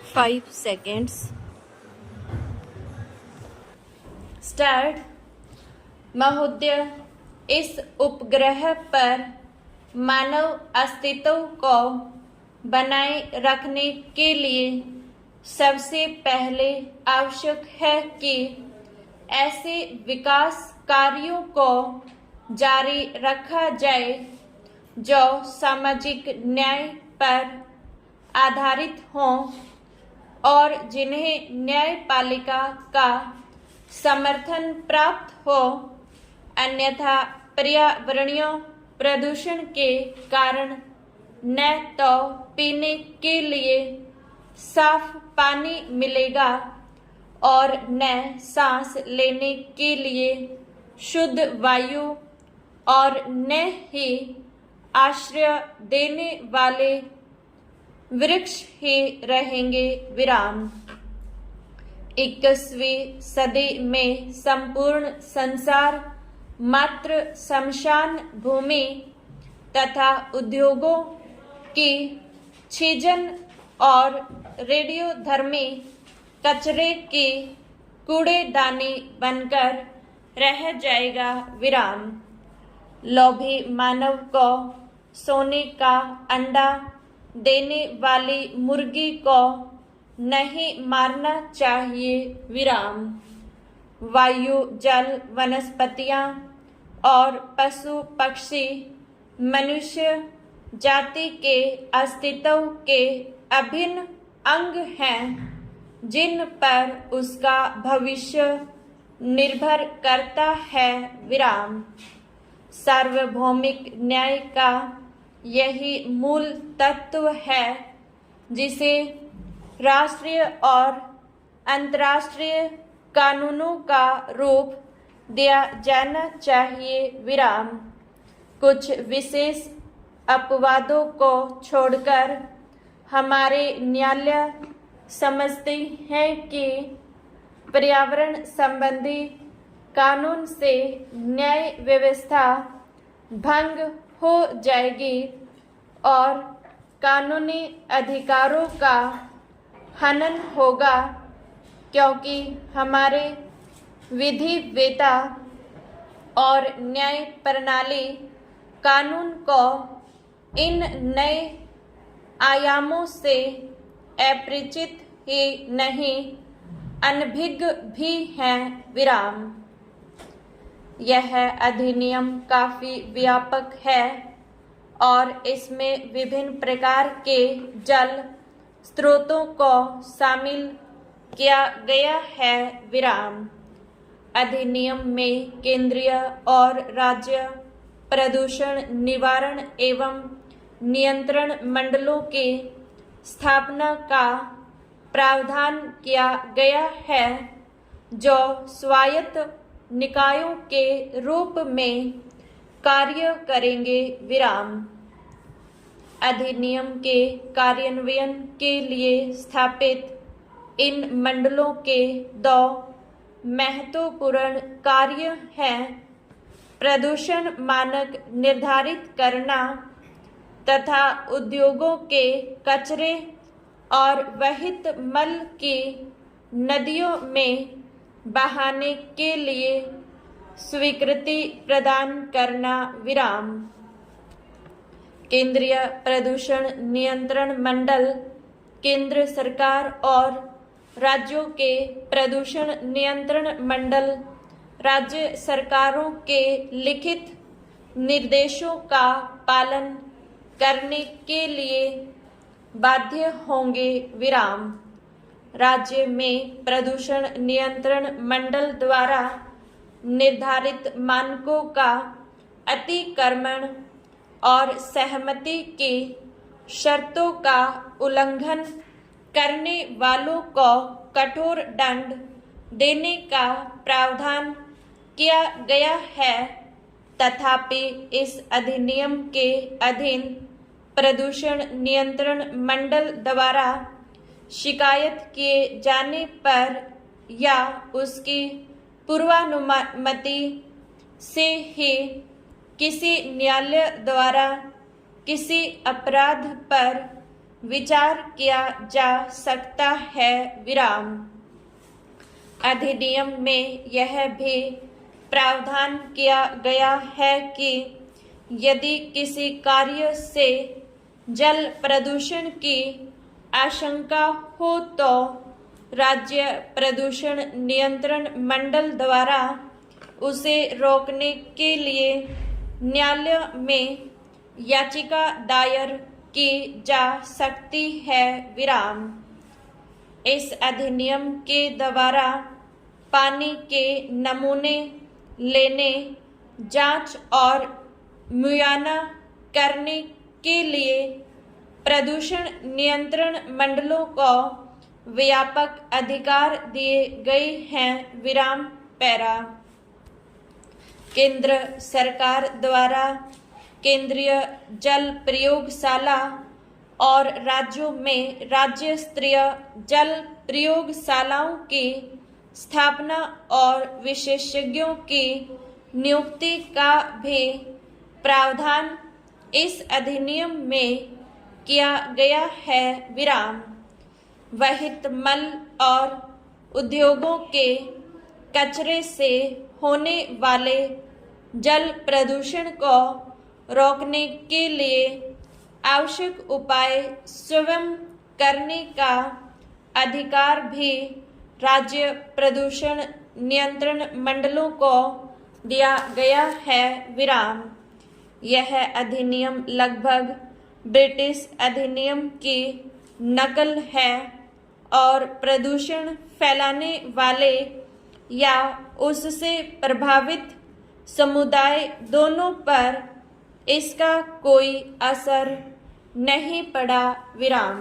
5 seconds. Start. महोदय, इस उपग्रह पर मानव अस्तित्व को बनाए रखने के लिए सबसे पहले आवश्यक है कि ऐसे विकास कार्यों को जारी रखा जाए जो सामाजिक न्याय पर आधारित हों और जिन्हें न्यायपालिका का समर्थन प्राप्त हो, अन्यथा पर्यावरणीय प्रदूषण के कारण न तो पीने के लिए साफ पानी मिलेगा और न सांस लेने के लिए शुद्ध वायु और न ही आश्रय देने वाले वृक्ष ही रहेंगे। विराम। 21वीं सदी में संपूर्ण संसार मात्र शमशान भूमि तथा उद्योगों की छीजन और रेडियोधर्मी कचरे की कूड़ेदानी बनकर रह जाएगा। विराम। लोभी मानव को सोने का अंडा देने वाली मुर्गी को नहीं मारना चाहिए। विराम। वायु, जल, वनस्पतियां और पशु पक्षी मनुष्य जाति के अस्तित्व के अभिन्न अंग हैं जिन पर उसका भविष्य निर्भर करता है। विराम। सार्वभौमिक न्याय का यही मूल तत्व है जिसे राष्ट्रीय और अंतर्राष्ट्रीय कानूनों का रूप दिया जाना चाहिए। विराम। कुछ विशेष अपवादों को छोड़कर हमारे न्यायालय समझते हैं कि पर्यावरण संबंधी कानून से न्याय व्यवस्था भंग हो जाएगी और कानूनी अधिकारों का हनन होगा, क्योंकि हमारे विधिवेत्ता और न्याय प्रणाली कानून को इन नए आयामों से अपरिचित ही नहीं, अनभिज्ञ भी हैं। विराम। यह अधिनियम काफी व्यापक है और इसमें विभिन्न प्रकार के जल स्रोतों को शामिल किया गया है। विराम। अधिनियम में केंद्रीय और राज्य प्रदूषण निवारण एवं नियंत्रण मंडलों की स्थापना का प्रावधान किया गया है जो स्वायत्त निकायों के रूप में कार्य करेंगे। विराम। अधिनियम के कार्यान्वयन के लिए स्थापित इन मंडलों के दो महत्वपूर्ण कार्य हैं: प्रदूषण मानक निर्धारित करना तथा उद्योगों के कचरे और वहित मल की नदियों में बहाने के लिए स्वीकृति प्रदान करना। विराम। केंद्रीय प्रदूषण नियंत्रण मंडल केंद्र सरकार और राज्यों के प्रदूषण नियंत्रण मंडल राज्य सरकारों के लिखित निर्देशों का पालन करने के लिए बाध्य होंगे। विराम। राज्य में प्रदूषण नियंत्रण मंडल द्वारा निर्धारित मानकों का अतिक्रमण और सहमति की शर्तों का उल्लंघन करने वालों को कठोर दंड देने का प्रावधान किया गया है। तथापि इस अधिनियम के अधीन प्रदूषण नियंत्रण मंडल द्वारा शिकायत किए जाने पर या उसकी पूर्वानुमति से ही किसी न्यायालय द्वारा किसी अपराध पर विचार किया जा सकता है विराम। अधिनियम में यह भी प्रावधान किया गया है कि यदि किसी कार्य से जल प्रदूषण की आशंका हो तो राज्य प्रदूषण नियंत्रण मंडल द्वारा उसे रोकने के लिए न्यायालय में याचिका दायर की जा सकती है विराम। इस अधिनियम के द्वारा पानी के नमूने लेने, जांच और मुआयना करने के लिए प्रदूषण नियंत्रण मंडलों को व्यापक अधिकार दिए गए हैं विराम पैरा। केंद्र सरकार द्वारा केंद्रीय जल प्रयोगशाला और राज्यों में राज्य स्तरीय जल प्रयोगशालाओं की स्थापना और विशेषज्ञों की नियुक्ति का भी प्रावधान इस अधिनियम में किया गया है विराम। वहित मल और उद्योगों के कचरे से होने वाले जल प्रदूषण को रोकने के लिए आवश्यक उपाय स्वयं करने का अधिकार भी राज्य प्रदूषण नियंत्रण मंडलों को दिया गया है विराम। यह अधिनियम लगभग ब्रिटिश अधिनियम की नकल है और प्रदूषण फैलाने वाले या उससे प्रभावित समुदाय दोनों पर इसका कोई असर नहीं पड़ा विराम।